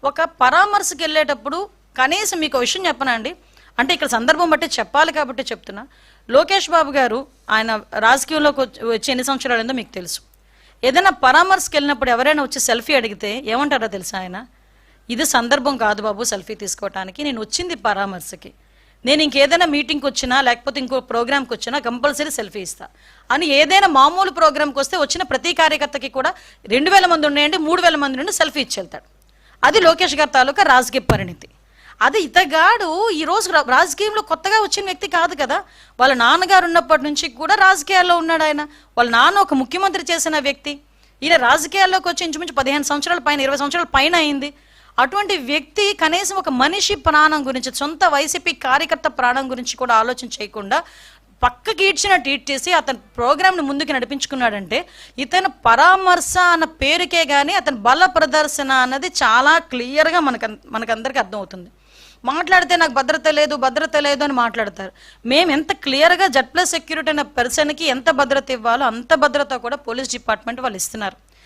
ఒక పరామర్శకి వెళ్ళేటప్పుడు కనీసం మీకు విషయం చెప్పనండి, అంటే ఇక్కడ సందర్భం బట్టి చెప్పాలి కాబట్టి చెప్తున్నా. లోకేష్ బాబు గారు ఆయన రాజకీయంలోకి వచ్చి ఎన్ని సంవత్సరాలు మీకు తెలుసు. ఏదైనా పరామర్శకి వెళ్ళినప్పుడు ఎవరైనా వచ్చి సెల్ఫీ అడిగితే ఏమంటారో తెలుసా ఆయన? ఇది సందర్భం కాదు బాబు సెల్ఫీ తీసుకోవటానికి, నేను వచ్చింది పరామర్శకి, నేను ఇంకేదైనా మీటింగ్కి వచ్చినా లేకపోతే ఇంకో ప్రోగ్రామ్కి వచ్చినా కంపల్సరీ సెల్ఫీ ఇస్తా అని ఏదైనా మామూలు ప్రోగ్రామ్కి వస్తే వచ్చిన ప్రతి కార్యకర్తకి కూడా 2000 మంది ఉన్నాయండి 3000 మంది నుండి సెల్ఫీ ఇచ్చి వెళ్తాడు. అది లోకేష్ గారి తాలూకా రాజకీయ పరిణితి. అది ఇతగాడు ఈరోజు రాజకీయంలో కొత్తగా వచ్చిన వ్యక్తి కాదు కదా. వాళ్ళ నాన్నగారు ఉన్నప్పటి నుంచి కూడా రాజకీయాల్లో ఉన్నాడు ఆయన. వాళ్ళ నాన్న ఒక ముఖ్యమంత్రి చేసిన వ్యక్తి. ఈయన రాజకీయాల్లోకి వచ్చి ఇంచుమించు 15 సంవత్సరాల పైన 20 సంవత్సరాల పైన అయింది. అటువంటి వ్యక్తి కనీసం ఒక మనిషి ప్రాణం గురించి, సొంత వైసీపీ కార్యకర్త ప్రాణం గురించి కూడా ఆలోచన చేయకుండా పక్కకి ఈడ్చిన ట్వీట్ చేసి అతని ప్రోగ్రామ్ని ముందుకు నడిపించుకున్నాడంటే ఇతను పరామర్శ అన్న పేరుకే కానీ అతని బల ప్రదర్శన అన్నది చాలా క్లియర్గా మనకందరికీ అర్థమవుతుంది. మాట్లాడితే నాకు భద్రత లేదు అని మాట్లాడతారు. మేము ఎంత క్లియర్గా Z+ సెక్యూరిటీ అనే పర్సన్కి ఎంత భద్రత ఇవ్వాలో అంత భద్రత కూడా పోలీస్ డిపార్ట్మెంట్ వాళ్ళు ఇస్తున్నారు.